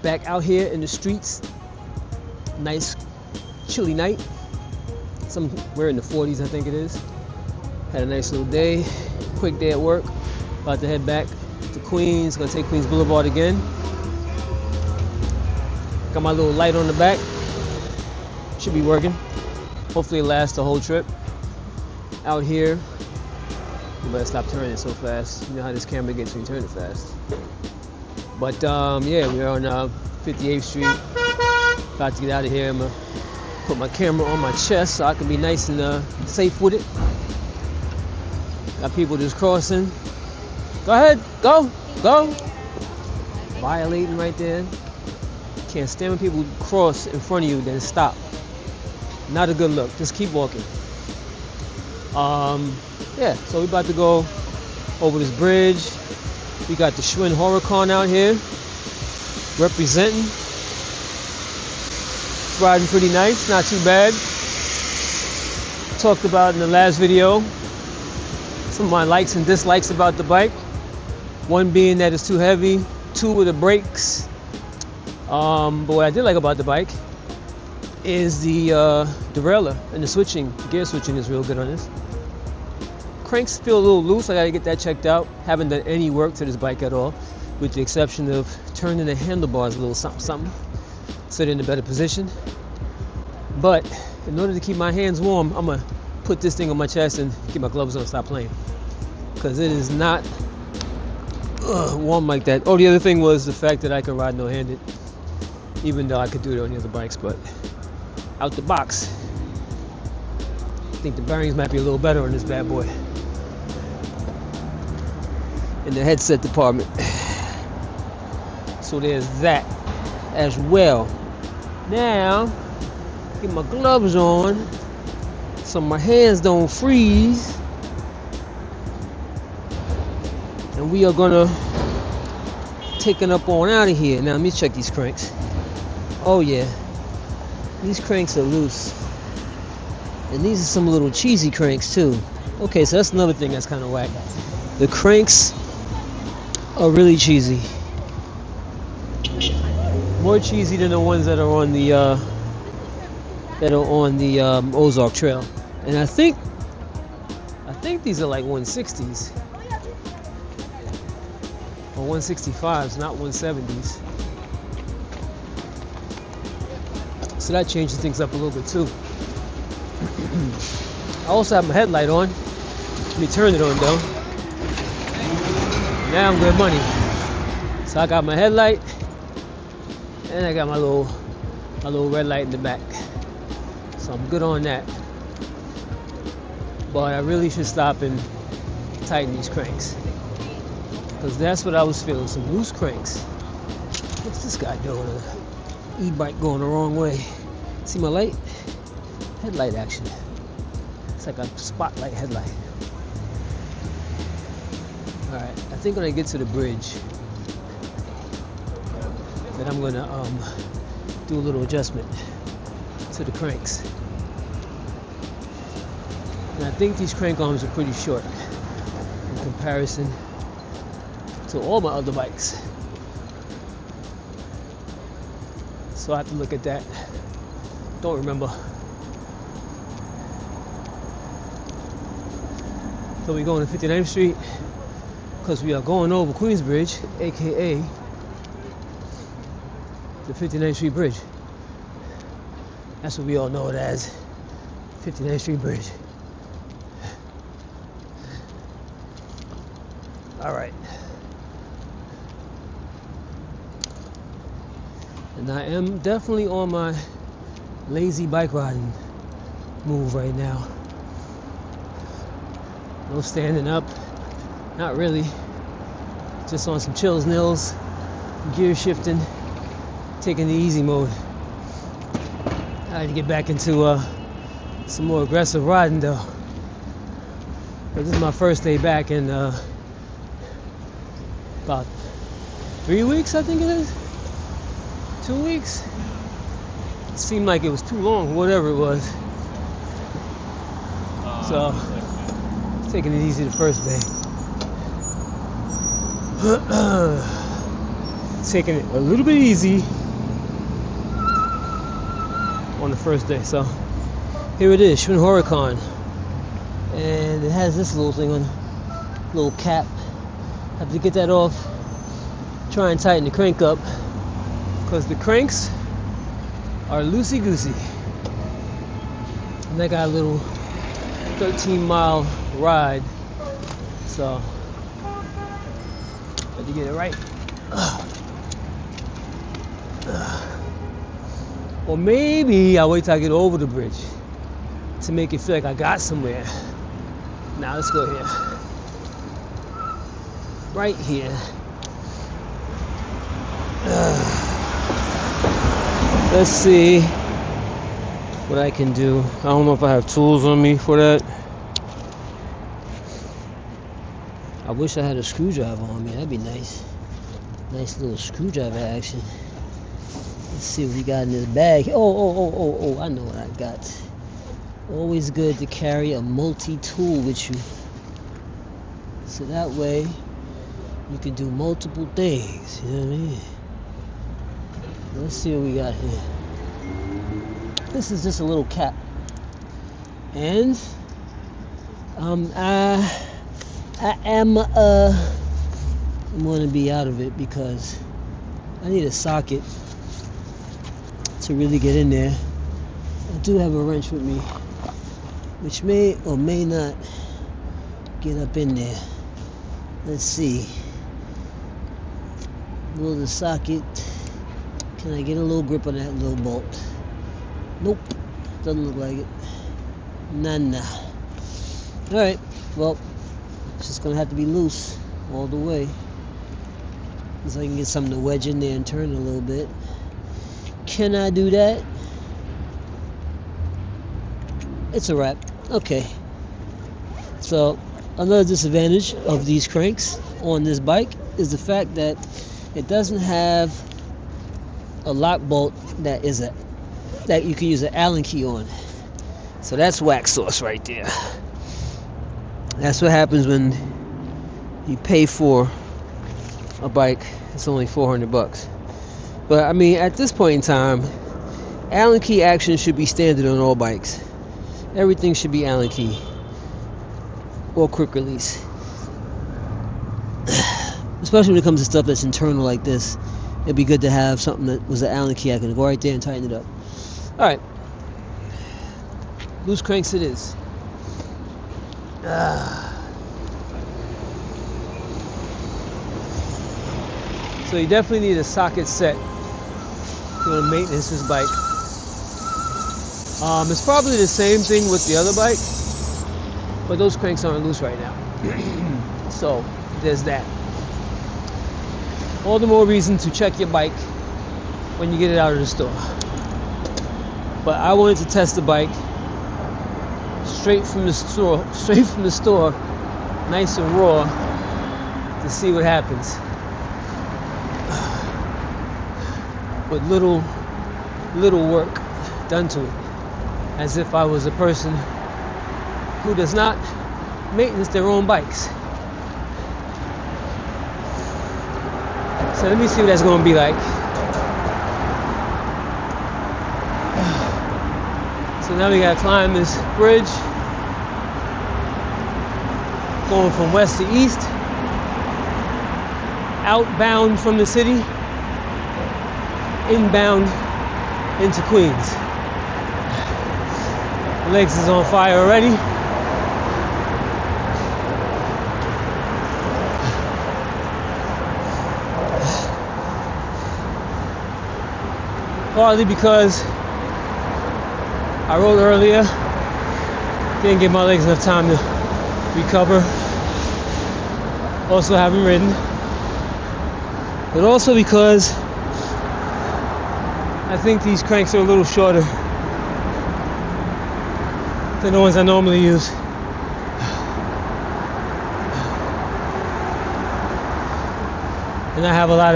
back out here in the streets. Nice chilly night. We're in the 40s, I think it is. Had a nice little day, quick day at work. About to head back to Queens. Gonna take Queens Blvd again. Got my little light on the back. Should be working. Hopefully it lasts the whole trip. Out here, you better stop turning so fast. You know how this camera gets when you turn it fast. But yeah, we're on 58th Street. About to get out of here. I'm gonna put my camera on my chest so I can be nice and safe with it. Got people just crossing. Go ahead, go. Violating right there. Can't stand when people cross in front of you, then stop. Not a good look. Just keep walking. Yeah, so we're about to go over this bridge. We got the Schwinn Horicon out here representing. It's riding pretty nice, not too bad. Talked about in the last video some of my likes and dislikes about the bike. One being that it's too heavy, two with the brakes. But what I did like about the bike is the derailleur and the switching. The gear switching is real good on this. Cranks feel a little loose. I gotta get that checked out. Haven't done any work to this bike at all, with the exception of turning the handlebars a little something, so they're in a better position. But in order to keep my hands warm, I'm gonna put this thing on my chest and get my gloves on and stop playing, because it is not warm like that. Oh, the other thing was the fact that I can ride no-handed, even though I could do it on the other bikes. But out the box, I think the bearings might be a little better on this bad boy. In the headset department. So there's that as well. Now, get my gloves on so my hands don't freeze. And we are gonna take it up on out of here. Now let me check these cranks. Oh yeah, these cranks are loose. And these are some little cheesy cranks too. Okay, so that's another thing that's kind of whack. The cranks are really cheesy. More cheesy than the ones that are on the Ozark Trail. And I think these are like 160s or 165s, not 170s. So that changes things up a little bit too. I also have my headlight on. Let me turn it on though. Now I'm good money. So I got my headlight and I got my little red light in the back. So I'm good on that. But I really should stop and tighten these cranks, because that's what I was feeling, some loose cranks. What's this guy doing? An e-bike going the wrong way. See my light? Headlight action. It's like a spotlight headlight. Alright, I think when I get to the bridge, that I'm gonna do a little adjustment to the cranks. And I think these crank arms are pretty short in comparison to all my other bikes. So I have to look at that. Don't remember. So we're going to 59th Street because we are going over Queensbridge, aka the 59th Street Bridge. That's what we all know it as, 59th Street Bridge. All right. And I am definitely on my lazy bike riding move right now. No standing up, not really. Just on some chills, nils, gear shifting, taking the easy mode. I had to get back into some more aggressive riding though. But this is my first day back in about 3 weeks, I think it is. 2 weeks. It seemed like it was too long, whatever it was. So, taking it easy the first day. taking it a little bit easy on the first day. So here it is, Schwinn Horicon, and it has this little thing on, little cap. Have to get that off. Try and tighten the crank up, because the cranks are loosey goosey. And I got a little 13-mile ride, so had to get it right. Or maybe I'll wait till I get over the bridge to make it feel like I got somewhere. Now let's go here. Right here. Let's see what I can do. I don't know if I have tools on me for that. I wish I had a screwdriver on me. That'd be nice. Nice little screwdriver action. Let's see what we got in this bag. Oh, I know what I got. Always good to carry a multi-tool with you. So that way you can do multiple things. You know what I mean? Let's see what we got here. This is just a little cap. And I'm going to be out of it because I need a socket to really get in there. I do have a wrench with me, which may or may not get up in there. Let's see. Will the socket, can I get a little grip on that little bolt? Nope, doesn't look like it. Nah. Alright, well, it's just gonna have to be loose all the way, so I can get something to wedge in there and turn it a little bit. Can I do that? It's a wrap. Okay. So another disadvantage of these cranks on this bike is the fact that it doesn't have a lock bolt that you can use an Allen key on. So that's wax sauce right there. That's what happens when you pay for a bike. It's only $400. But I mean, at this point in time, Allen key action should be standard on all bikes. Everything should be Allen key or quick release. Especially when it comes to stuff that's internal like this, it'd be good to have something that was an Allen key. I can go right there and tighten it up. All right, loose cranks it is. So you definitely need a socket set if you want to maintenance this bike. It's probably the same thing with the other bike, but those cranks aren't loose right now. So there's that. All the more reason to check your bike when you get it out of the store. But I wanted to test the bike straight from the store, nice and raw, to see what happens. With little work done to it, as if I was a person who does not maintenance their own bikes. So let me see what that's going to be like. So now we got to climb this bridge, going from west to east, outbound from the city, inbound into Queens. Legs is on fire already. Partly because I rode earlier, didn't give my legs enough time to recover. Also haven't ridden. But also because I think these cranks are a little shorter than the ones I normally use. And I have a lot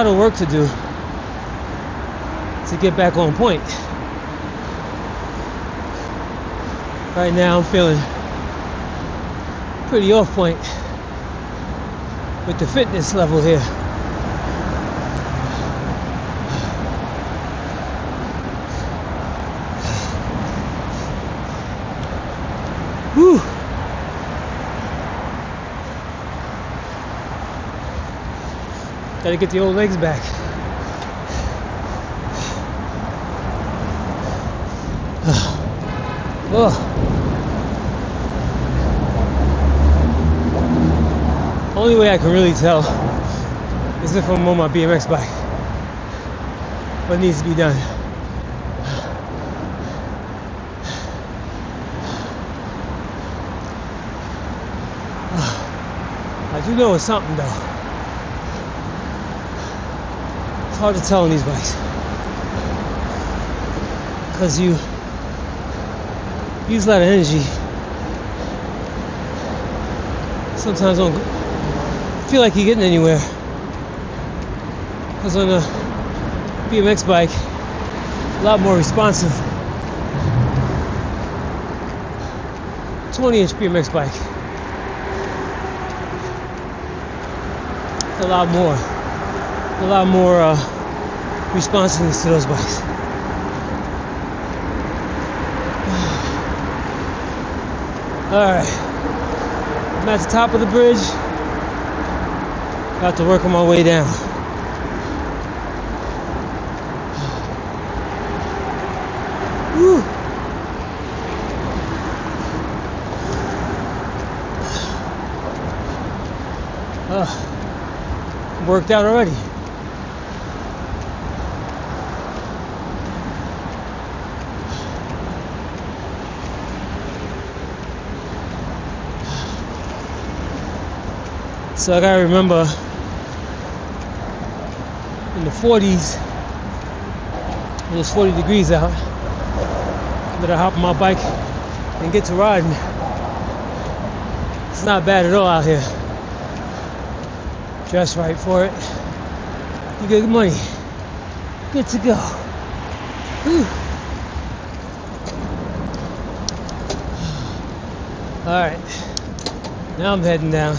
of work to do to get back on point. Right now I'm feeling pretty off point. with the fitness level here. Whew. Gotta get the old legs back. Oh. Only way I can really tell is if I'm on my BMX bike. What needs to be done. I do know it's something though. It's hard to tell on these bikes because you use a lot of energy. Sometimes don't feel like you're getting anywhere. Because on a BMX bike, a lot more responsive. 20-inch BMX bike. A lot more responsiveness to those bikes. Alright, I'm at the top of the bridge. About to work on my way down. Woo. Worked out already. So I gotta remember in the 40s, when it's 40 degrees out, that I hop on my bike and get to riding. It's not bad at all out here. Dress right for it. You get money. Good to go. Whew. Alright. Now I'm heading down.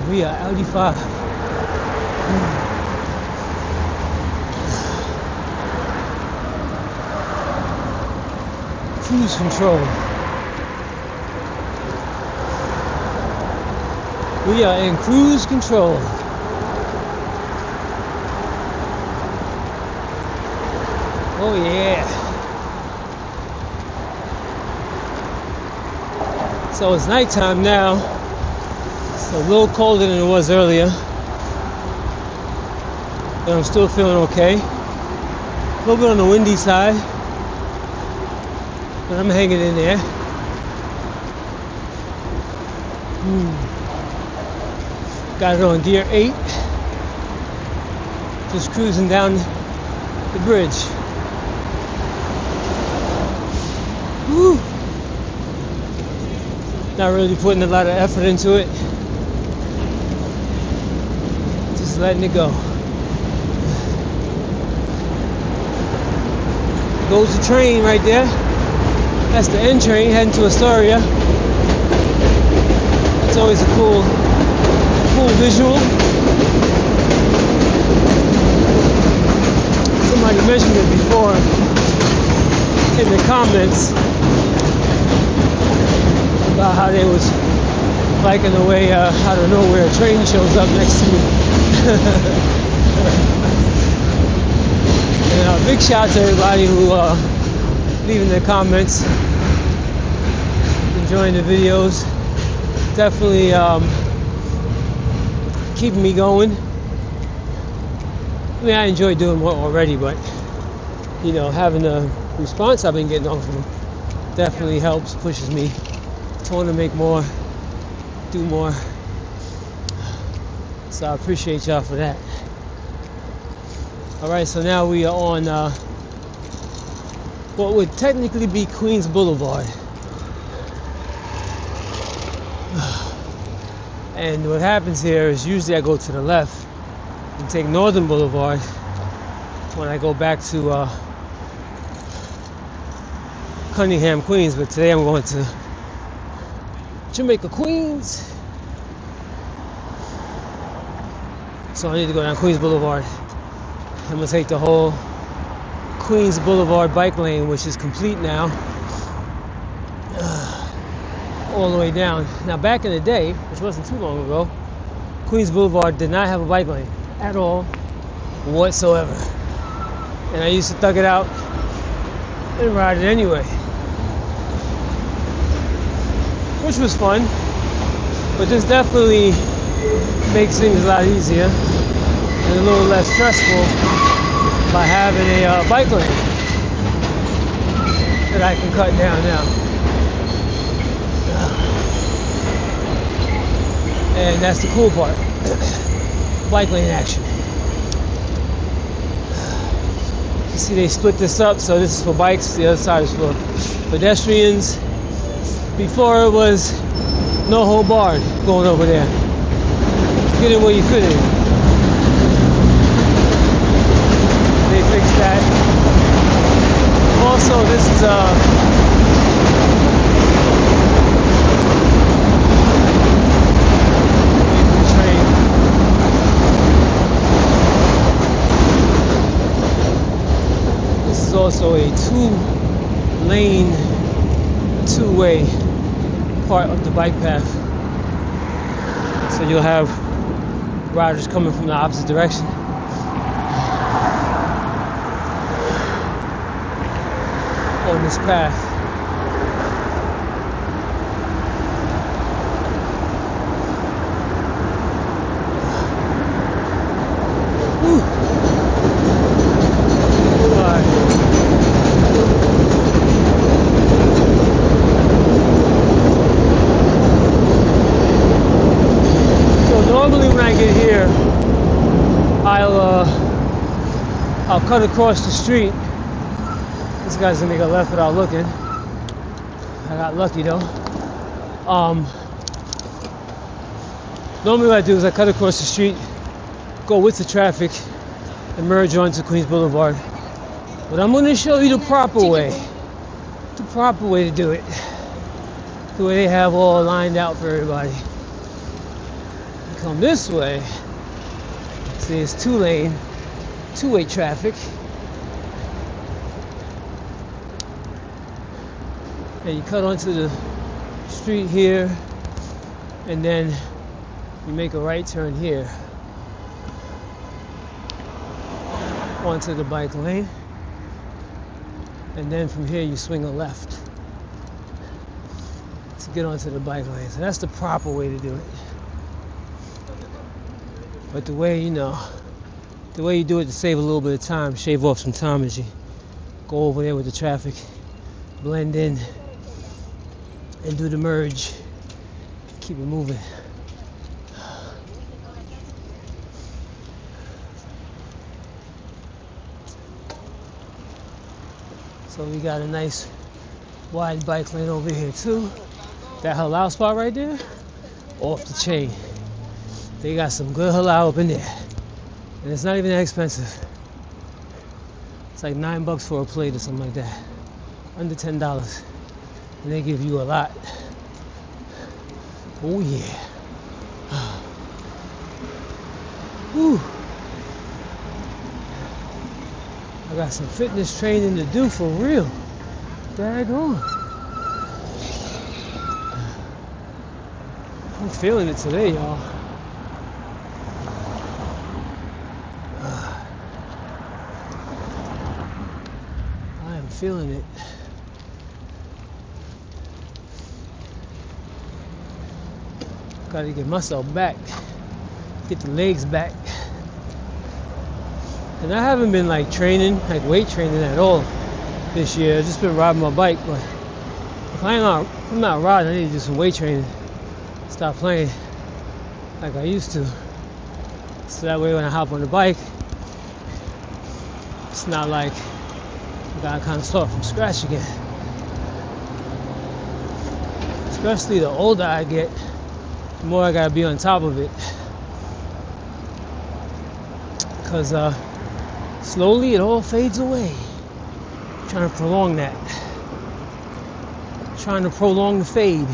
We are Audi 5. Cruise control. We are in cruise control. Oh yeah. So it's nighttime now. It's a little colder than it was earlier. But I'm still feeling okay. A little bit on the windy side. But I'm hanging in there. Got it on gear 8. Just cruising down the bridge. Woo! Not really putting a lot of effort into it. Just letting it go. Goes the train right there. That's the N train heading to Astoria. It's always a cool visual. Somebody mentioned it before in the comments about how they was liking the way out of nowhere a train shows up next to me. And big shout out to everybody who leaving their comments, enjoying the videos. Definitely keeping me going. I mean, I enjoy doing more already, but you know, having the response I've been getting off of them definitely helps, pushes me to want to make more, do more. So I appreciate y'all for that. All right, so now we are on what would technically be Queens Boulevard. And what happens here is usually I go to the left and take Northern Boulevard when I go back to Cunningham, Queens, but today I'm going to Jamaica, Queens. So I need to go down Queens Boulevard. I'm gonna take the whole Queens Blvd Bike Lane, which is complete now, all the way down. Now back in the day, which wasn't too long ago, Queens Boulevard did not have a bike lane at all, whatsoever. And I used to thug it out and ride it anyway, which was fun, but this definitely makes things a lot easier and a little less stressful by having a bike lane that I can cut down now. And that's the cool part, bike lane action. You see they split this up, so this is for bikes, the other side is for pedestrians. Before it was no hold barred going over there. Get in where you fit in. They fixed that. Also, this is train. This is also a two-lane, two-way part of the bike path. So you'll have riders coming from the opposite direction. On this path. Woo. Right. So normally when I get here, I'll cut across the street. This guy's gonna make a left without looking. I got lucky though. Normally what I do is I cut across the street, go with the traffic, and merge onto Queens Boulevard. But I'm gonna show you the proper way. The proper way to do it. The way they have all lined out for everybody. You come this way. See, it's two-lane, two-way traffic. And you cut onto the street here, and then you make a right turn here onto the bike lane, and then from here you swing a left to get onto the bike lane. So that's the proper way to do it. But the way you do it to save a little bit of time, shave off some time, as you go over there with the traffic, blend in, and do the merge, keep it moving. So we got a nice wide bike lane over here too. That halal spot right there, off the chain. They got some good halal up in there, and it's not even that expensive. It's like $9 for a plate or something like that, under $10. And they give you a lot. Oh yeah. Whew. I got some fitness training to do for real. Daggone. I'm feeling it today, y'all. I am feeling it. Gotta get myself back, get the legs back. And I haven't been like training, like weight training at all this year. I've just been riding my bike, but if I'm not riding, I need to do some weight training. Stop playing like I used to. So that way when I hop on the bike, it's not like I gotta kind of start from scratch again. Especially the older I get, the more I gotta be on top of it. Because slowly it all fades away. I'm trying to prolong that. Trying to prolong the fade.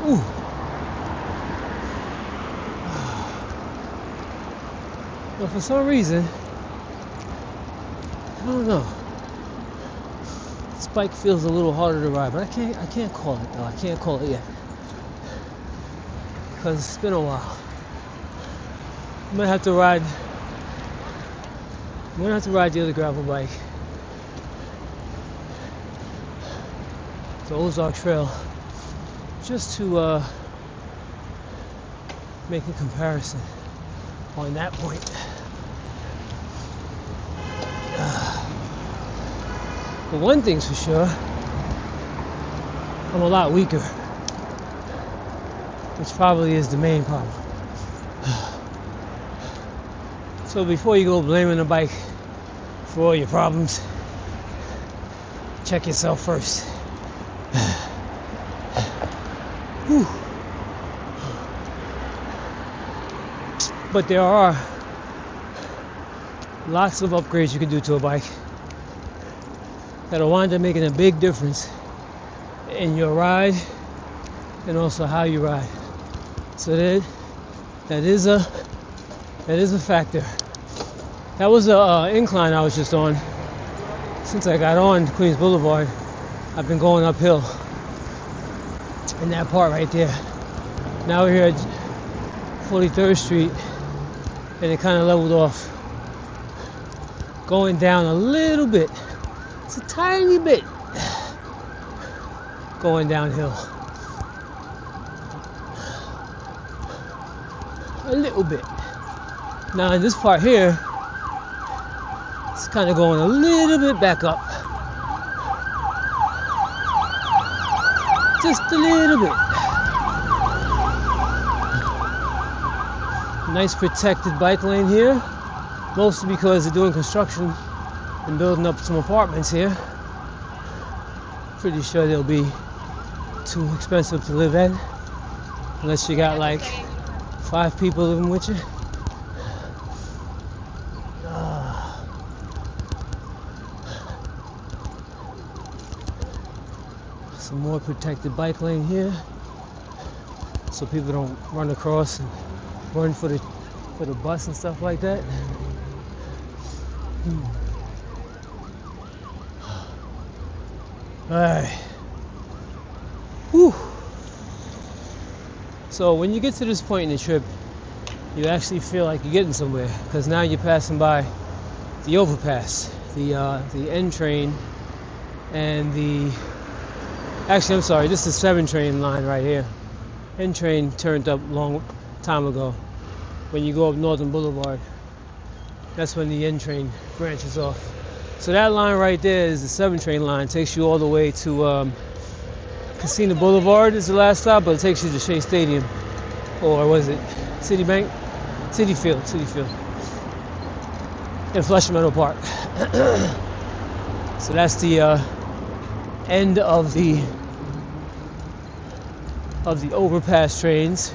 Ooh. But for some reason, I don't know. This bike feels a little harder to ride, but I can't call it though. I can't call it yet. Because it's been a while. I'm gonna have to ride the other gravel bike. The Ozark Trail. Just to make a comparison on that point. But one thing's for sure, I'm a lot weaker, which probably is the main problem. So before you go blaming the bike for all your problems, check yourself first. Whew. But there are lots of upgrades you can do to a bike that'll wind up making a big difference in your ride and also how you ride. So that is a factor. That was a incline I was just on. Since I got on Queens Boulevard, I've been going uphill in that part right there. Now we're here at 43rd Street, and it kind of leveled off. Going down a little bit. It's a tiny bit going downhill. A little bit. Now in this part here, it's kind of going a little bit back up. Just a little bit. Nice protected bike lane here. Mostly because they're doing construction and building up some apartments here. Pretty sure they'll be too expensive to live in. Unless you got like 5 people living with you. Some more protected bike lane here, so people don't run across and run for the bus and stuff like that. Alright. Whew. So when you get to this point in the trip, you actually feel like you're getting somewhere, because now you're passing by the overpass, the N train, and the. Actually, I'm sorry, this is 7 train line right here. N train turned up long time ago. When you go up Northern Boulevard, that's when the N train branches off. So that line right there is the 7 train line. It takes you all the way to Casino Boulevard is the last stop, but it takes you to Shea Stadium. Or was it Citibank? City Field. In Flushing Meadow Park. So that's the end of the overpass trains.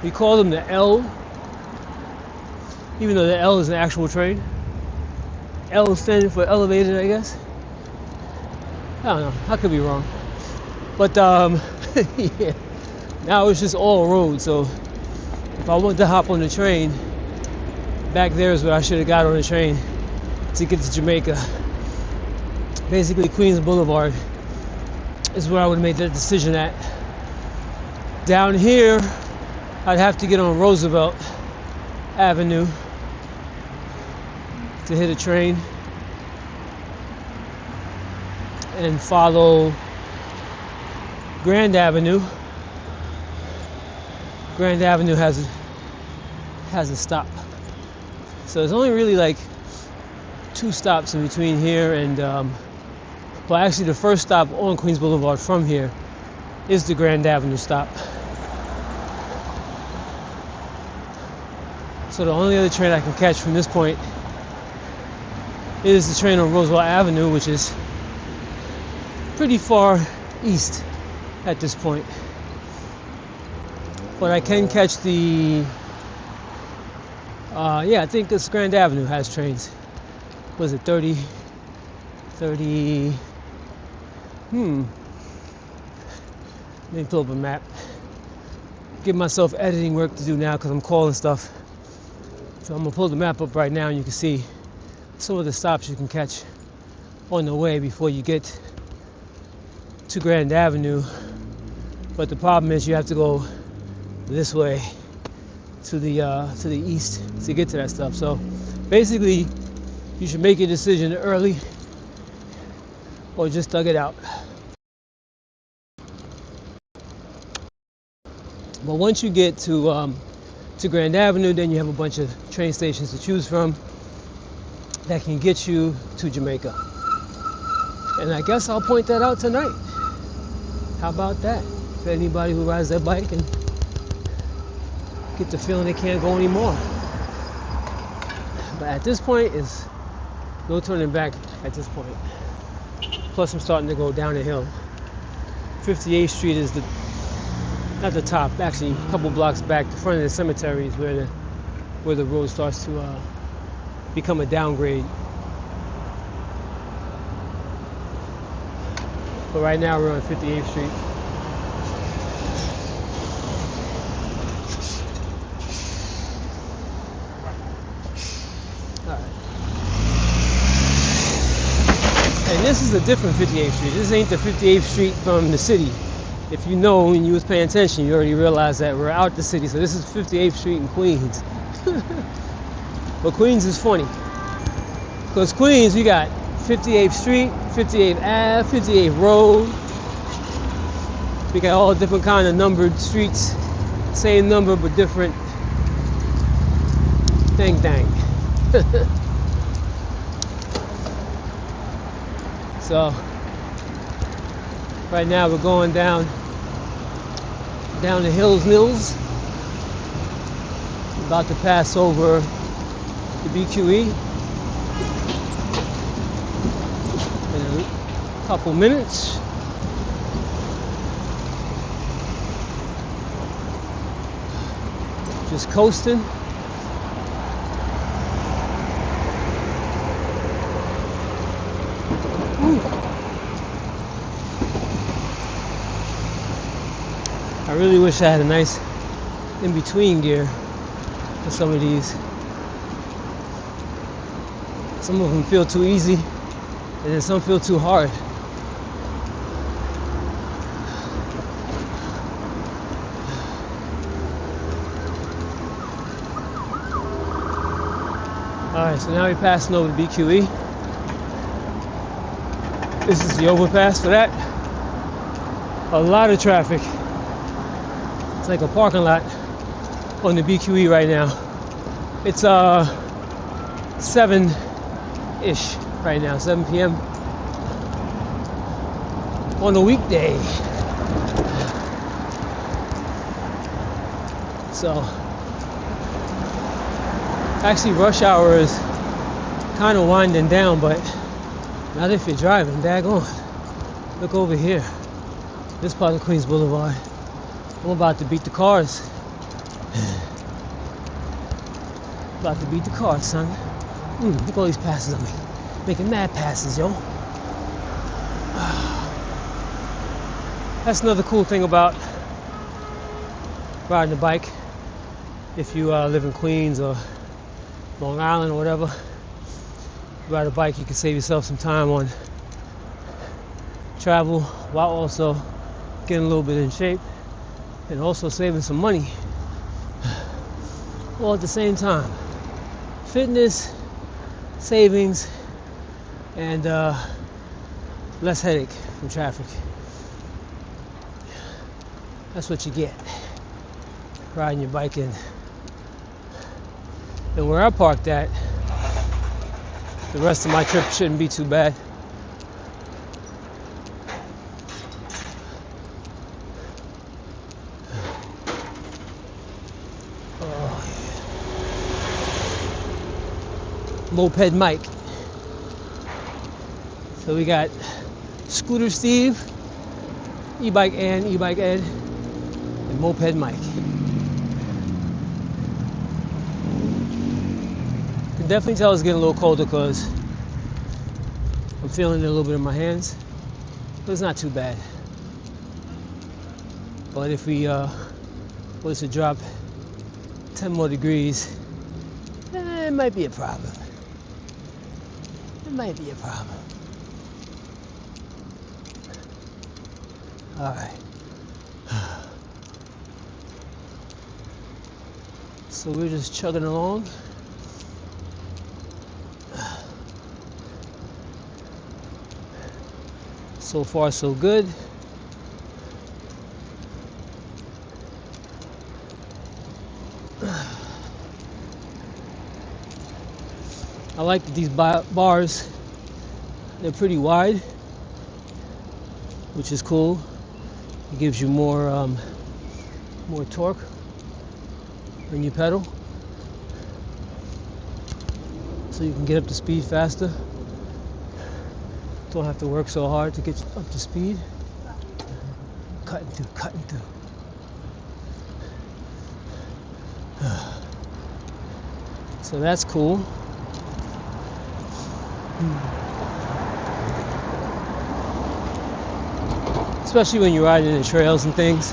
We call them the L, even though the L is an actual train. L is standing for elevated, I guess. I don't know, I could be wrong. But yeah, now it's just all road. So if I wanted to hop on the train, back there is where I should have got on the train to get to Jamaica. Basically, Queens Boulevard is where I would make that decision at. Down here, I'd have to get on Roosevelt Avenue to hit a train and follow Grand Avenue. Grand Avenue has a stop. So there's only really like 2 stops in between here and well, actually the first stop on Queens Boulevard from here is the Grand Avenue stop. So the only other train I can catch from this point is the train on Roosevelt Avenue, which is pretty far east at this point. But I can catch the I think this Grand Avenue has trains. Was it 30 Let me pull up a map. Give myself editing work to do now because I'm calling stuff. So I'm gonna pull the map up right now and you can see some of the stops you can catch on the way before you get to Grand Avenue. But the problem is you have to go this way to the east to get to that stuff. So basically you should make your decision early or just thug it out. But once you get to Grand Avenue, then you have a bunch of train stations to choose from that can get you to Jamaica. And I guess I'll point that out tonight. How about that? For anybody who rides their bike and get the feeling they can't go anymore. But at this point, it's no turning back at this point. Plus, I'm starting to go down the hill. 58th Street is not the top, actually a couple blocks back. The front of the cemetery is where the road starts to become a downgrade. But right now we're on 58th Street. And this is a different 58th Street. This ain't the 58th Street from the city. If you know, when you was paying attention, you already realized that we're out the city. So this is 58th Street in Queens. But Queens is funny. Because Queens, you got 58th Street, 58th Ave, 58th Road. We got all different kind of numbered streets. Same number, but different thing. So right now we're going down the Hills Mills. About to pass over the BQE in a couple minutes. Just coasting. I really wish I had a nice in-between gear for some of these. Some of them feel too easy, and then some feel too hard. Alright, so now we're passing over the BQE. This is the overpass for that. A lot of traffic. It's like a parking lot on the BQE right now. It's 7-ish right now, 7 p.m. on a weekday. So actually rush hour is kind of winding down, but not if you're driving. Daggone. Look over here. This part of Queens Boulevard. I'm about to beat the cars. About to beat the cars, son. Look at all these passes on me. Making mad passes, yo. That's another cool thing about riding a bike. If you live in Queens or Long Island or whatever, you ride a bike, you can save yourself some time on travel while also getting a little bit in shape and also saving some money all at the same time. Fitness, savings, and less headache from traffic. That's what you get riding your bike in. And where I parked at, the rest of my trip shouldn't be too bad. Moped Mike. So we got Scooter Steve, E-Bike Ann, E-Bike Ed, and Moped Mike. You can definitely tell it's getting a little colder because I'm feeling it a little bit in my hands. So it's not too bad. But if we was to drop 10 more degrees, it might be a problem. It might be a problem. All right. So we're just chugging along. So far, so good. I like that these bars, they're pretty wide, which is cool. It gives you more torque when you pedal, so you can get up to speed faster. Don't have to work so hard to get up to speed. Cutting through. So that's cool. Especially when you're riding in the trails and things.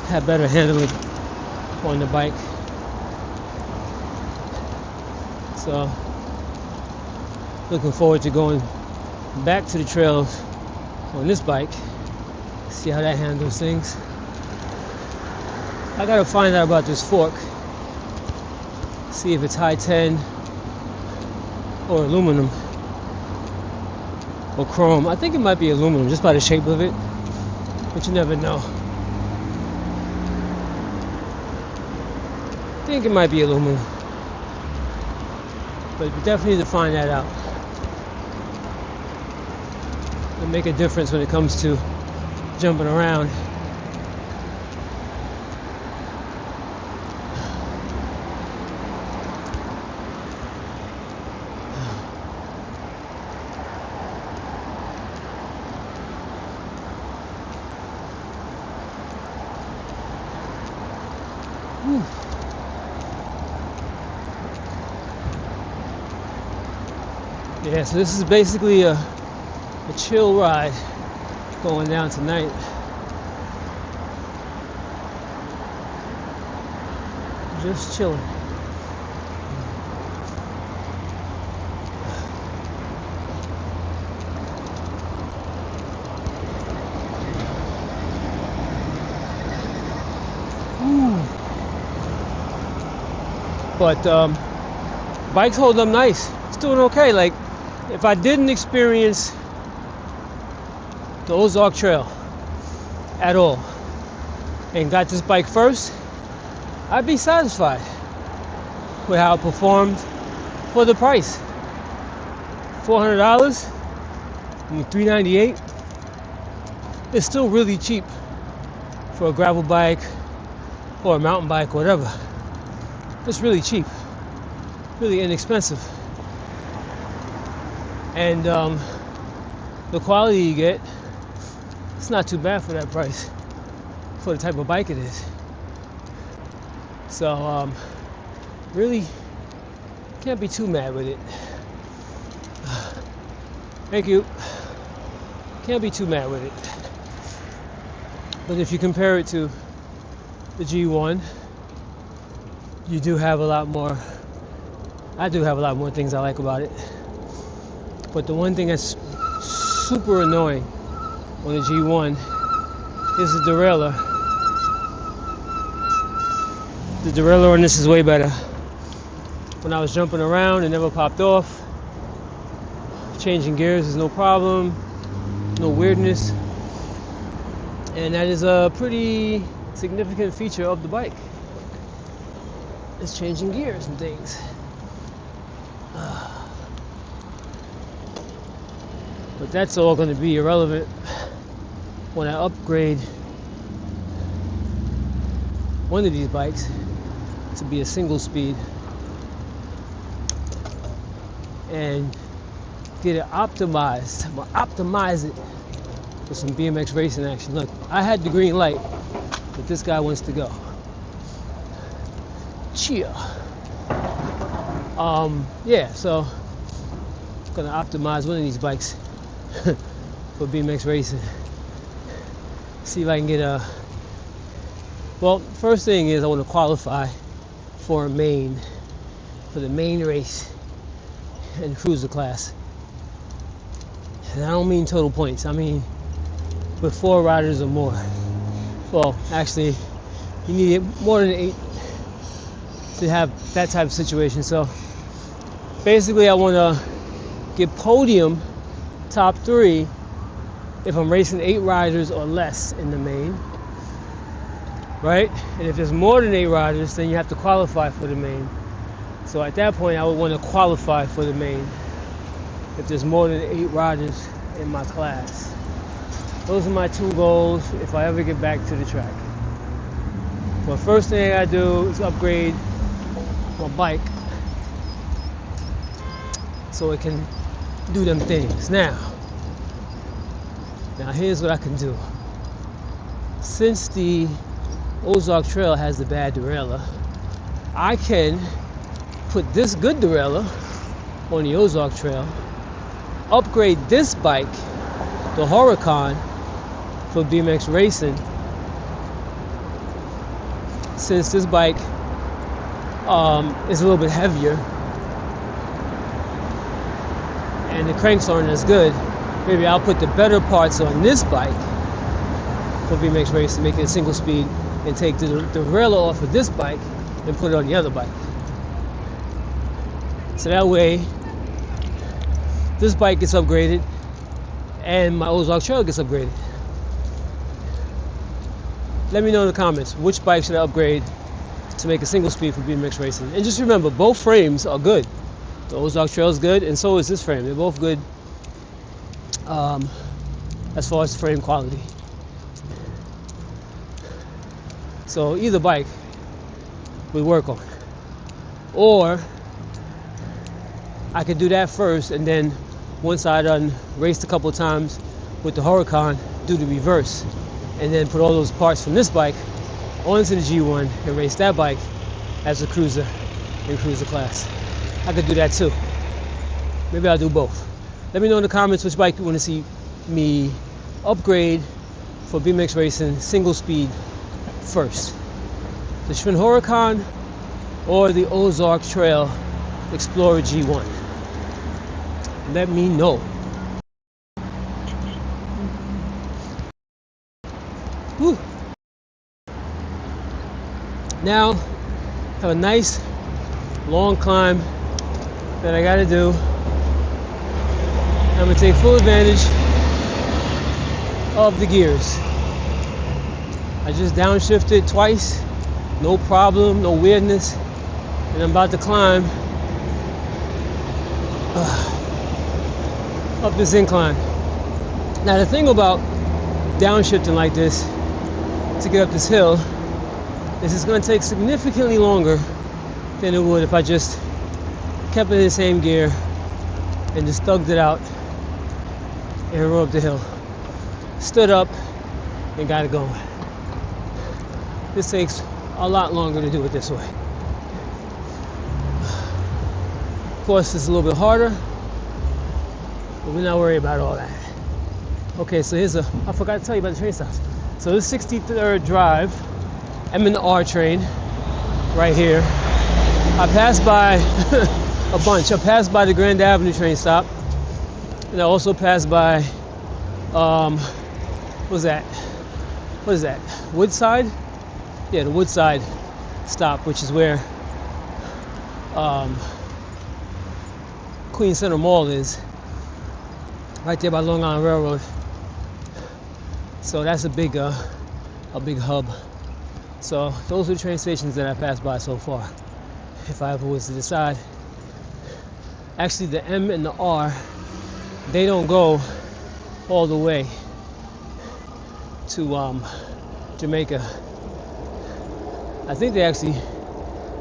Have better handling on the bike. So looking forward to going back to the trails on this bike. See how that handles things. I gotta find out about this fork. See if it's high 10 or aluminum or chrome. I think it might be aluminum just by the shape of it, but you never know. I think it might be aluminum, but you definitely need to find that out. It'll make a difference when it comes to jumping around. Yeah, so this is basically a chill ride going down tonight. Just chilling. But bike's holding up nice. It's doing okay. Like, if I didn't experience the Ozark Trail at all and got this bike first, I'd be satisfied with how it performed for the price. $400, $398. It's still really cheap for a gravel bike or a mountain bike, whatever. It's really cheap, really inexpensive. And the quality you get, it's not too bad for that price, for the type of bike it is. So really can't be too mad with it. Thank you. Can't be too mad with it. But if you compare it to the G1, you do have a lot more. I do have a lot more things I like about it. But the one thing that's super annoying on the G1 is the derailleur. The derailleur on this is way better. When I was jumping around, it never popped off. Changing gears is no problem, no weirdness. And that is a pretty significant feature of the bike. It's changing gears and things. But that's all going to be irrelevant when I upgrade one of these bikes to be a single speed and get it optimized. I'm gonna optimize it for some BMX racing action. Look, I had the green light, but this guy wants to go. Cheer. Yeah, so I'm gonna optimize one of these bikes for BMX racing. See if I can get a. Well, first thing is I want to qualify for the main race in cruiser class. And I don't mean total points. I mean with 4 riders or more. Well, actually, you need more than 8 to have that type of situation. So basically, I want to get podium top 3 if I'm racing 8 riders or less in the main, right? And if there's more than 8 riders, then you have to qualify for the main. So at that point, I would want to qualify for the main if there's more than 8 riders in my class. Those are my 2 goals if I ever get back to the track. Well, first thing I do is upgrade my bike so it can do them things. Now here's what I can do. Since the Ozark Trail has the bad derailleur, I can put this good derailleur on the Ozark Trail, upgrade this bike, the Horicon, for BMX racing, since this bike is a little bit heavier and the cranks aren't as good. Maybe I'll put the better parts on this bike for BMX racing, make it a single speed, and take the derailleur off of this bike and put it on the other bike. So that way, this bike gets upgraded and my Ozark Trail gets upgraded. Let me know in the comments, which bike should I upgrade to make a single speed for BMX racing? And just remember, both frames are good. The Ozark Trail is good, and so is this frame. They're both good as far as frame quality. So either bike we work on. Or I could do that first, and then once I done raced a couple of times with the Horicon, do the reverse, and then put all those parts from this bike onto the G1 and race that bike as a cruiser in cruiser class. I could do that too. Maybe I'll do both. Let me know in the comments which bike you want to see me upgrade for BMX racing single speed first. The Schwinn Horicon or the Ozark Trail Explorer G1. Let me know. Woo. Now, have a nice long climb that I gotta do. I'm gonna take full advantage of the gears. I just downshifted twice, no problem, no weirdness, and I'm about to climb up this incline. Now the thing about downshifting like this to get up this hill is it's going to take significantly longer than it would if I just kept it in the same gear and just thugged it out and rode up the hill. Stood up and got it going. This takes a lot longer to do it this way. Of course, it's a little bit harder, but we're not worried about all that. Okay, so I forgot to tell you about the train stops. So this 63rd Drive, I'm in the R train right here. I passed by a bunch. I passed by the Grand Avenue train stop, and I also passed by, what is that? Woodside? Yeah, the Woodside stop, which is where Queens Center Mall is, right there by Long Island Railroad. So that's a big hub. So those are the train stations that I passed by so far. If I ever was to decide, actually the M and the R, they don't go all the way to Jamaica. I think they actually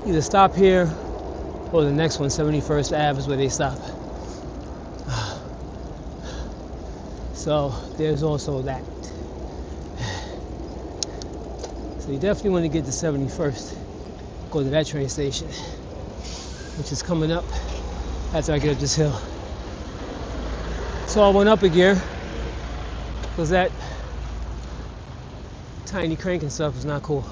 either stop here or the next one, 71st Ave, is where they stop. So there's also that. So you definitely want to get to 71st, go to that train station, which is coming up after I get up this hill. So I went up a gear because that tiny cranking stuff is not cool.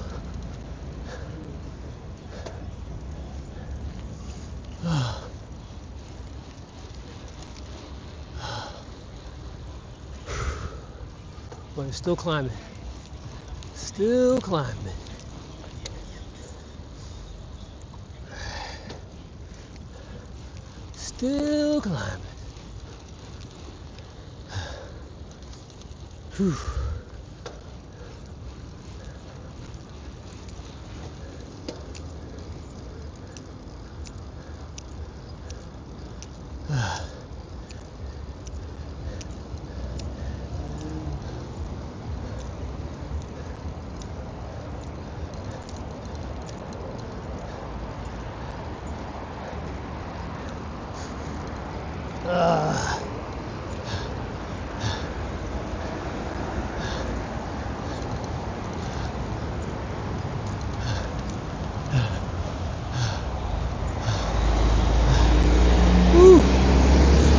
But it's still climbing. Still climbing. Still climbing. Whew.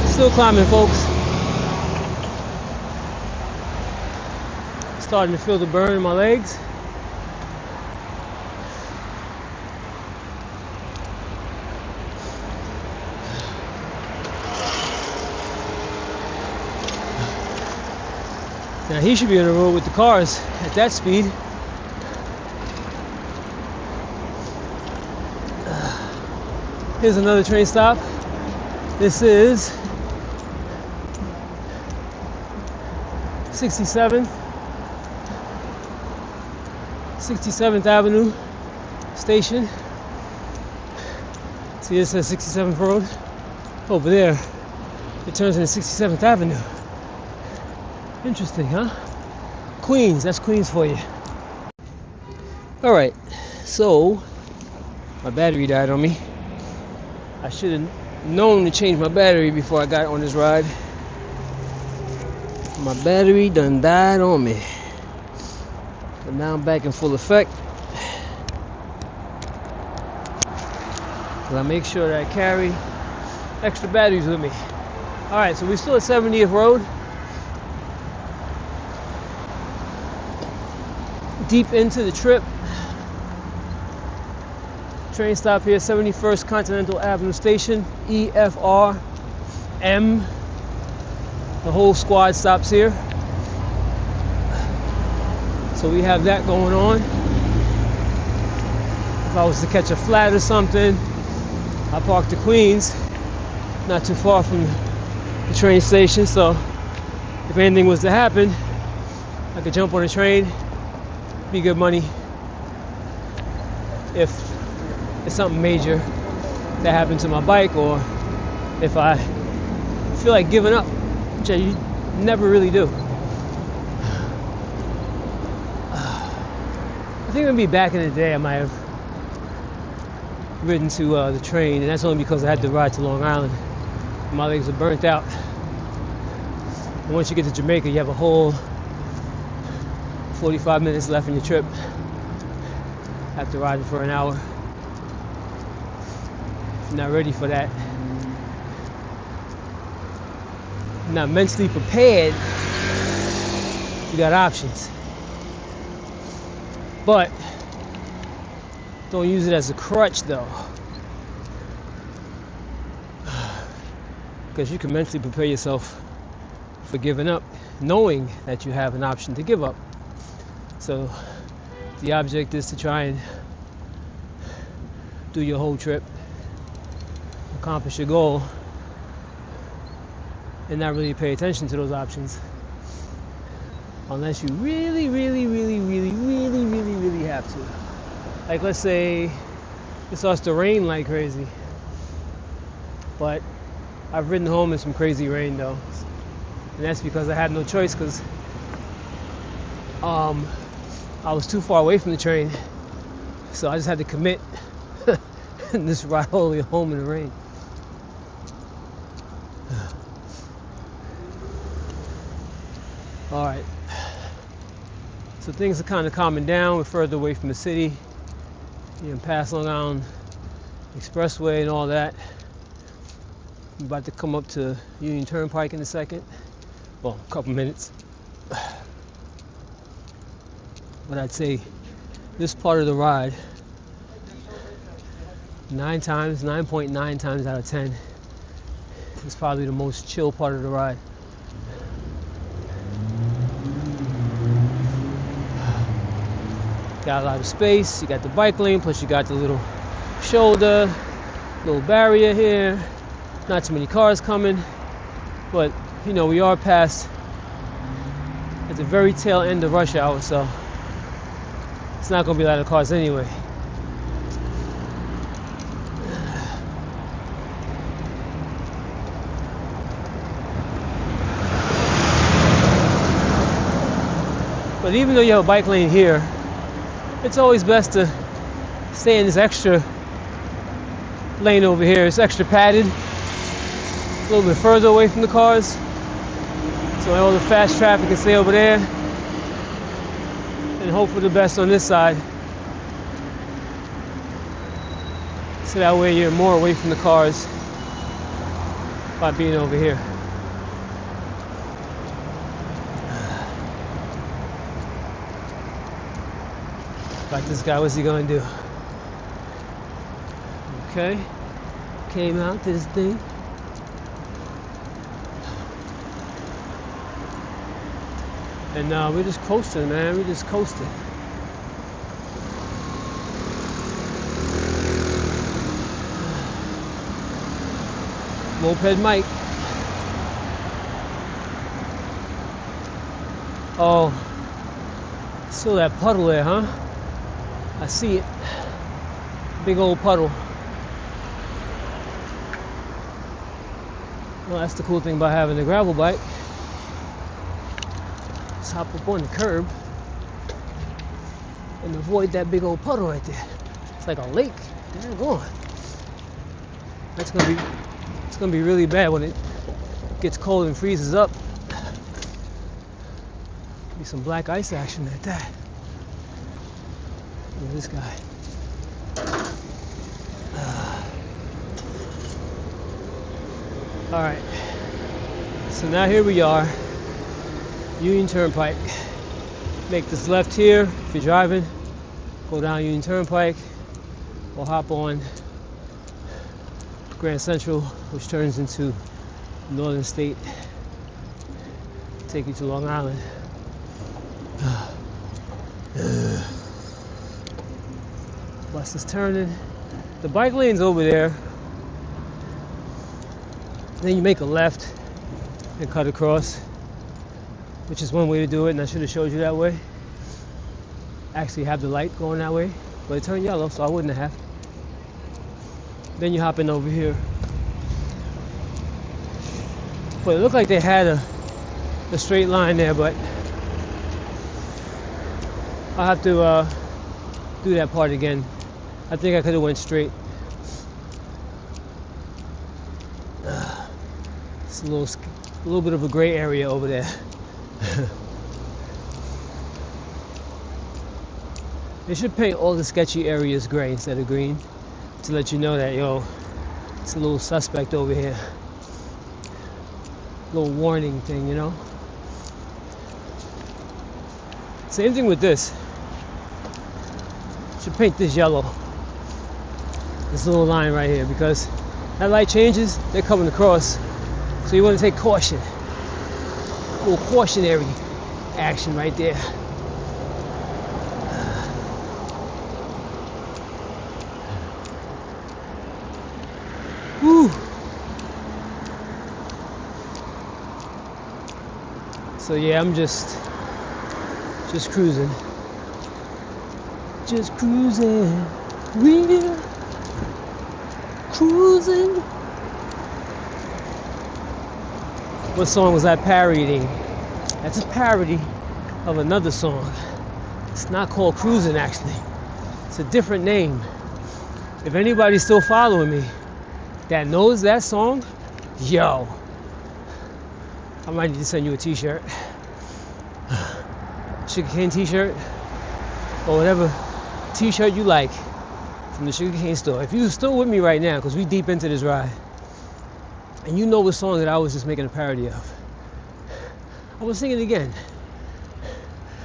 Still climbing, folks. Starting to feel the burn in my legs. Now he should be on the road with the cars at that speed. Here's another train stop. This is 67th Avenue station. See, this says 67th Road. Over there, it turns into 67th Avenue. Interesting, huh? Queens, that's Queens for you. All right, so my battery died on me. I should have known to change my battery before I got on this ride. My battery done died on me. But now I'm back in full effect. I make sure that I carry extra batteries with me. Alright, so we're still at 70th Road. Deep into the trip. Train stop here, 71st Continental Avenue Station, EFRM. The whole squad stops here. So we have that going on. If I was to catch a flat or something, I park to Queens, not too far from the train station, so if anything was to happen, I could jump on a train, be good money. If it's something major that happened to my bike, or if I feel like giving up, which I never really do. I think maybe back in the day I might have ridden to the train, and that's only because I had to ride to Long Island. My legs are burnt out. And once you get to Jamaica, you have a whole 45 minutes left in your trip. After riding for an hour. If you're not ready for that, not mentally prepared, you got options. But don't use it as a crutch though, because you can mentally prepare yourself for giving up, knowing that you have an option to give up. So the object is to try and do your whole trip, accomplish your goal, and not really pay attention to those options, unless you really have to. Like, let's say it starts to rain like crazy, but I've ridden home in some crazy rain though, and that's because I had no choice, because I was too far away from the train, so I just had to commit and just ride all the way home in the rain. All right, so things are kind of calming down. We're further away from the city, past Long Island Expressway and all that. I'm about to come up to Union Turnpike in a second. Well, a couple minutes. But I'd say this part of the ride, 9.9 times out of 10, is probably the most chill part of the ride. Got a lot of space, you got the bike lane, plus you got the little shoulder, little barrier here. Not too many cars coming, but you know, we are past at the very tail end of rush hour, so it's not gonna be a lot of cars anyway. But even though you have a bike lane here, it's always best to stay in this extra lane over here. It's extra padded, a little bit further away from the cars, so all the fast traffic can stay over there, and hope for the best on this side, so that way you're more away from the cars by being over here. Like this guy, what's he gonna do? Okay, came out to this thing. And we're just coasting, man. We're just coasting. Moped Mike. Oh, still that puddle there, huh? I see it. Big old puddle. Well, that's the cool thing about having a gravel bike. Just hop up on the curb and avoid that big old puddle right there. It's like a lake. There go on. It's gonna be really bad when it gets cold and freezes up. Be some black ice action at that. Look at this guy. All right. So now here we are, Union Turnpike. Make this left here if you're driving. Go down Union Turnpike. Or hop on Grand Central, which turns into Northern State. Take you to Long Island. Bus is turning. The bike lane's over there. Then you make a left and cut across, which is one way to do it, and I should have showed you that way. Actually have the light going that way, but it turned yellow, so I wouldn't have. Then you hop in over here. But it looked like they had a straight line there, but I'll have to do that part again. I think I could have went straight. It's a little bit of a gray area over there. They should paint all the sketchy areas gray instead of green to let you know that, yo, it's a little suspect over here. Little warning thing, you know? Same thing with this. Should paint this yellow. This little line right here, because that light changes, they're coming across. So you want to take caution. A little cautionary action right there. Whew. So yeah, I'm just cruising. Just cruising. We're cruising. What song was I parodying? That's a parody of another song. It's not called Cruising, actually. It's a different name. If anybody's still following me that knows that song, yo, I might need to send you a t-shirt. Sugarcane t-shirt, or whatever t-shirt you like from the Sugarcane store. If you're still with me right now, because we deep into this ride, And you know the song that I was just making a parody of. I was singing it again.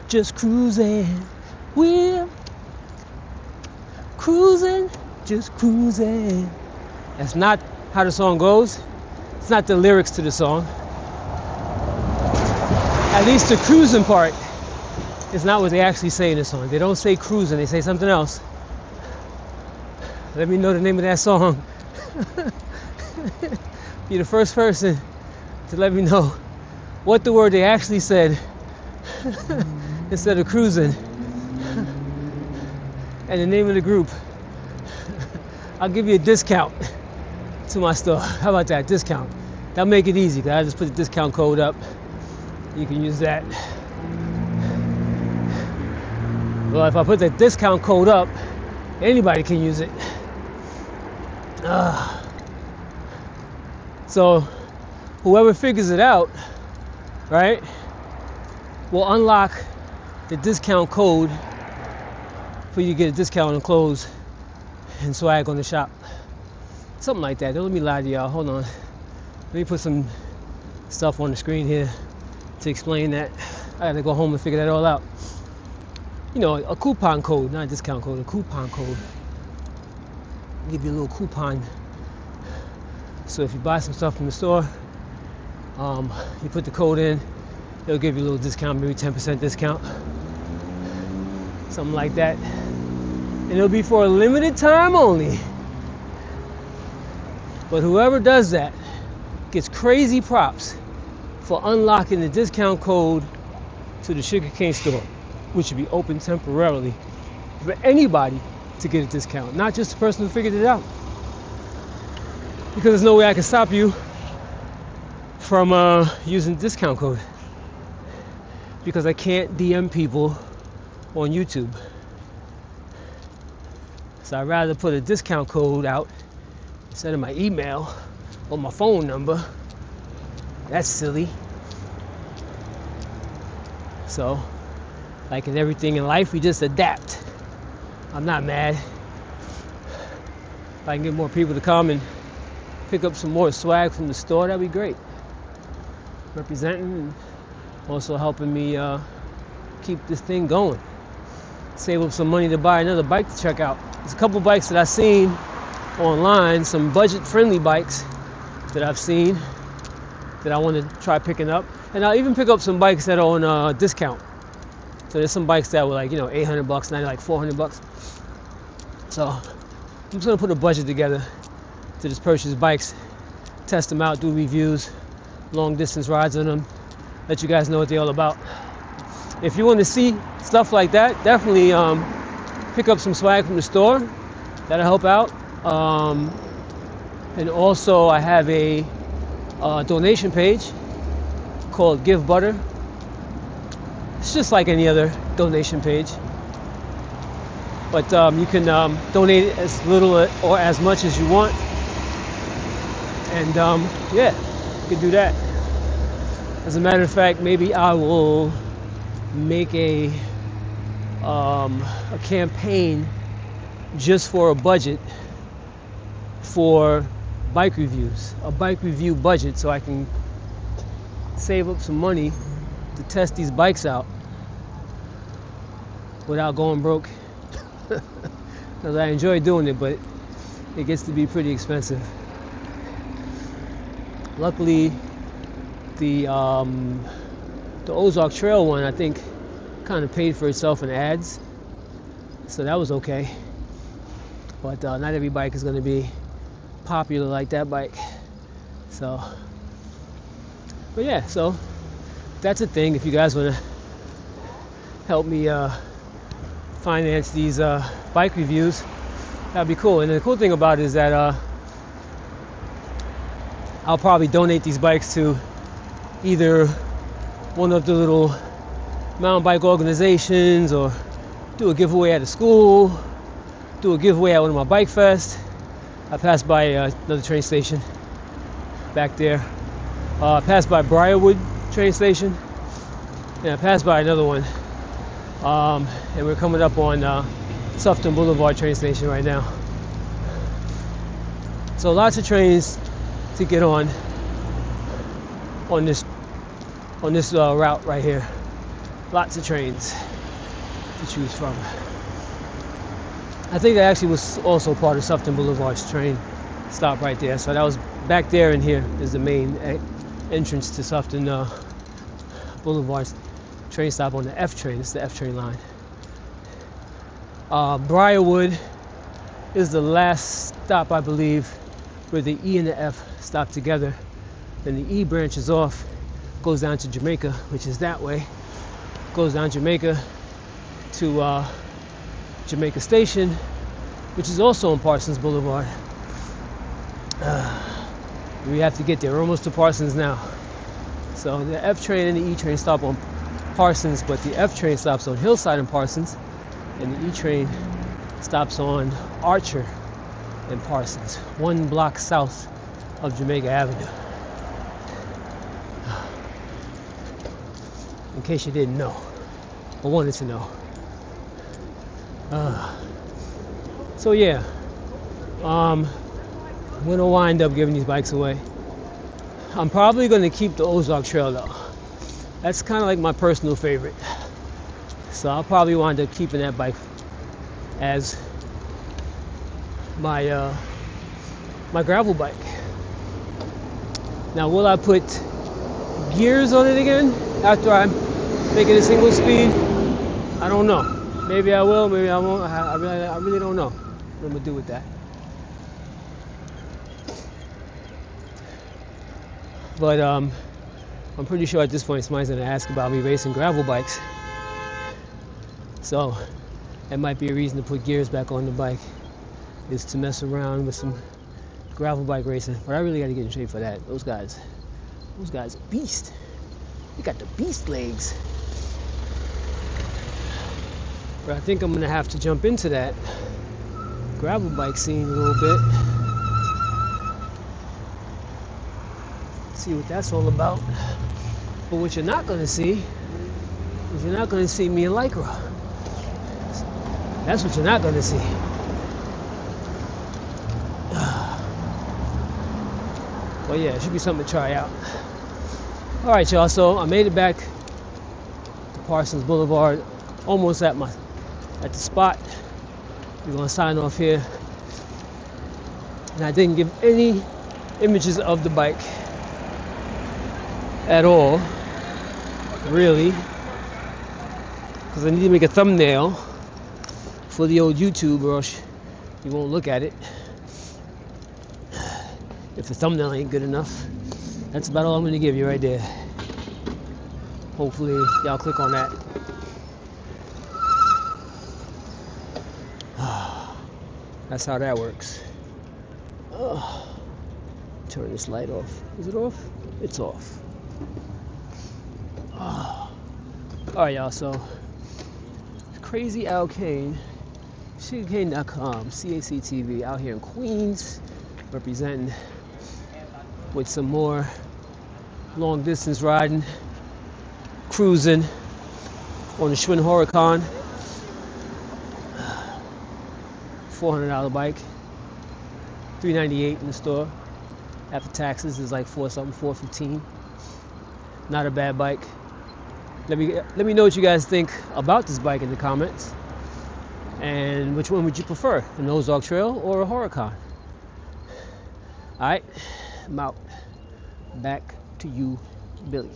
Just cruising, we're cruising, just cruising. That's not how the song goes. It's not the lyrics to the song. At least the cruising part is not what they actually say in the song. They don't say cruising, they say something else. Let me know the name of that song. Be the first person to let me know what the word they actually said instead of cruising. And the name of the group. I'll give you a discount to my store. How about that? Discount. That'll make it easy, because I just put the discount code up. You can use that. Well, if I put the discount code up, anybody can use it. So whoever figures it out, right, will unlock the discount code for you to get a discount on clothes and swag on the shop. Something like that. Don't let me lie to y'all. Hold on. Let me put some stuff on the screen here to explain that. I gotta go home and figure that all out. You know, a coupon code, not a discount code, a coupon code. Give you a little coupon. So if you buy some stuff from the store, you put the code in, it'll give you a little discount, maybe 10% discount. Something like that. And it'll be for a limited time only. But whoever does that gets crazy props for unlocking the discount code to the sugarcane store, which will be open temporarily for anybody to get a discount, not just the person who figured it out. Because there's no way I can stop you from using the discount code, because I can't DM people on YouTube. So I'd rather put a discount code out instead of my email or my phone number. That's silly. So, like in everything in life, we just adapt. I'm not mad. If I can get more people to come and pick up some more swag from the store, that'd be great. Representing and also helping me keep this thing going. Save up some money to buy another bike to check out. There's a couple bikes that I've seen online, some budget-friendly bikes that I've seen that I want to try picking up. And I'll even pick up some bikes that are on discount. So there's some bikes that were like, you know, $800, now they're like $400. So I'm just gonna put a budget together to just purchase bikes, test them out, do reviews, long distance rides on them, let you guys know what they're all about. If you want to see stuff like that, definitely pick up some swag from the store. That'll help out. And also I have a donation page called Give Butter. It's just like any other donation page, but you can donate as little or as much as you want, and yeah, you can do that. As a matter of fact, maybe I will make a campaign just for a budget for bike reviews, a bike review budget, so I can save up some money to test these bikes out without going broke. Because I enjoy doing it, but it gets to be pretty expensive. Luckily, the Ozark Trail one, I think, kind of paid for itself in ads, so that was okay. But not every bike is going to be popular like that bike. So, but yeah, so that's a thing. If you guys want to help me finance these bike reviews, that'd be cool. And the cool thing about it is that I'll probably donate these bikes to either one of the little mountain bike organizations, or do a giveaway at a school, do a giveaway at one of my bike fests. I passed by another train station back there. I passed by Briarwood train station, and I passed by another one. And we're coming up on Sufton Boulevard train station right now. So lots of trains to get on. on this route right here. Lots of trains to choose from. I think that actually was also part of Sufton Boulevard's train stop right there. So that was back there, and here is the main entrance to Sufton Boulevard's train stop on the F train. It's the F train line. Briarwood is the last stop, I believe, where the E and the F stop together. Then the E branches off, goes down to Jamaica, which is that way. Goes down Jamaica to Jamaica Station, which is also on Parsons Boulevard. We have to get there. We're almost to Parsons now. So the F train and the E train stop on Parsons, but the F train stops on Hillside and Parsons, and the E train stops on Archer and Parsons, 1 block south of Jamaica Avenue. In case you didn't know, or wanted to know. So yeah, I'm gonna wind up giving these bikes away. I'm probably gonna keep the Ozark Trail though. That's kind of like my personal favorite. So I'll probably wind up keeping that bike as my my gravel bike. Now, will I put gears on it again after I make it a single speed? I don't know. Maybe I will, maybe I won't. I really don't know what I'm gonna do with that. But I'm pretty sure at this point somebody's gonna ask about me racing gravel bikes. So that might be a reason to put gears back on the bike, is to mess around with some gravel bike racing. But I really got to get in shape for that. Those guys are beast. They got the beast legs. But I think I'm gonna have to jump into that gravel bike scene a little bit. See what that's all about. But what you're not gonna see is you're not gonna see me in Lycra. That's what you're not gonna see. Well, yeah, it should be something to try out. All right, y'all. So I made it back to Parsons Boulevard, almost at the spot. We're gonna sign off here. And I didn't give any images of the bike at all, really, because I need to make a thumbnail for the old YouTube, or else you won't look at it if the thumbnail ain't good enough. That's about all I'm going to give you right there. Hopefully y'all click on that. That's how that works. Turn this light off. Is it off? It's off. Alright, y'all, so Crazy Al CAYNE, sugarcane.com, CACTV, out here in Queens, representing with some more long distance riding, cruising on the Schwinn Horicon. $400 bike, $398 in the store. After taxes is like $415. Not a bad bike. Let me know what you guys think about this bike in the comments. And which one would you prefer, an Ozark Trail or a Horicon? Alright, I'm out. Back to you, Billy.